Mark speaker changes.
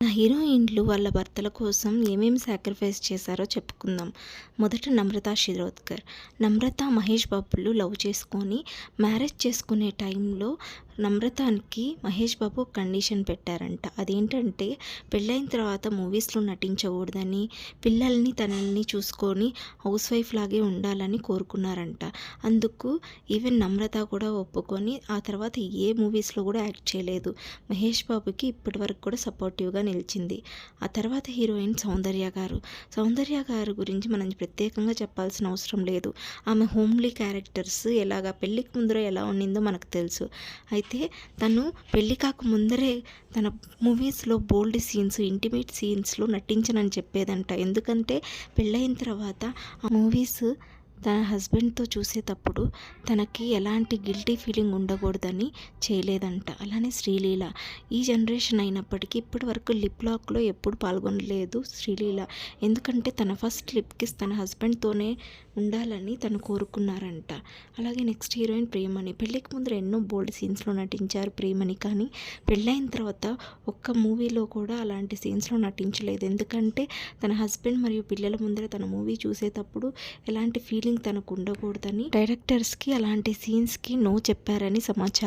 Speaker 1: హీరోయిన్లు వాళ్ళ భర్తల కోసం ఏమేమి సాక్రిఫైస్ చేశారో చెప్పుకుందాం. మొదట నమ్రత శిరోద్కర్. నమ్రత మహేష్ బాబులు లవ్ చేసుకొని మ్యారేజ్ చేసుకునే టైంలో నమ్రతకి మహేష్ బాబు కండిషన్ పెట్టారంట. అదేంటంటే పెళ్ళైన తర్వాత మూవీస్లో నటించకూడదని, పిల్లల్ని తనని చూసుకొని హౌస్ వైఫ్ లాగే ఉండాలని కోరుకున్నారంట. అందుకు ఈవెన్ నమ్రత కూడా ఒప్పుకొని ఆ తర్వాత ఏ మూవీస్లో కూడా యాక్ట్ చేయలేదు. మహేష్ బాబుకి ఇప్పటి వరకు కూడా సపోర్టివ్గా నిలిచింది. ఆ తర్వాత హీరోయిన్ సౌందర్య గారు. సౌందర్య గారు గురించి మనం ప్రత్యేకంగా చెప్పాల్సిన అవసరం లేదు. ఆమె హోమ్లీ క్యారెక్టర్స్ ఎలాగా పెళ్ళికి ముందర ఎలా ఉండిందో మనకు తెలుసు. అయితే తను పెళ్ళి కాక ముందరే తన మూవీస్లో బోల్డ్ సీన్స్, ఇంటిమేట్ సీన్స్లో నటించనని చెప్పేదంట. ఎందుకంటే పెళ్ళైన తర్వాత ఆ మూవీస్ తన హస్బెండ్తో చూసేటప్పుడు తనకి ఎలాంటి గిల్టీ ఫీలింగ్ ఉండకూడదని చేయలేదంట. అలానే శ్రీలీల. ఈ జనరేషన్ అయినప్పటికీ ఇప్పటి వరకు లిప్ లాక్లో ఎప్పుడు పాల్గొనలేదు శ్రీలీల. ఎందుకంటే తన ఫస్ట్ లిప్ కిస్ తన హస్బెండ్తోనే ఉండాలని తను కోరుకున్నారంట. అలాగే నెక్స్ట్ హీరోయిన్ ప్రియమణి. పెళ్ళికి ముందర ఎన్నో బోల్డ్ సీన్స్లో నటించారు ప్రియమణి. కానీ పెళ్ళైన తర్వాత ఒక్క మూవీలో కూడా అలాంటి సీన్స్లో నటించలేదు. ఎందుకంటే తన హస్బెండ్ మరియు పిల్లల ముందర తన మూవీ చూసేటప్పుడు ఎలాంటి ఫీలింగ్ తనకు ఉండకూడదని డైరెక్టర్స్కి అలాంటి సీన్స్కి నో చెప్పారని సమాచారం.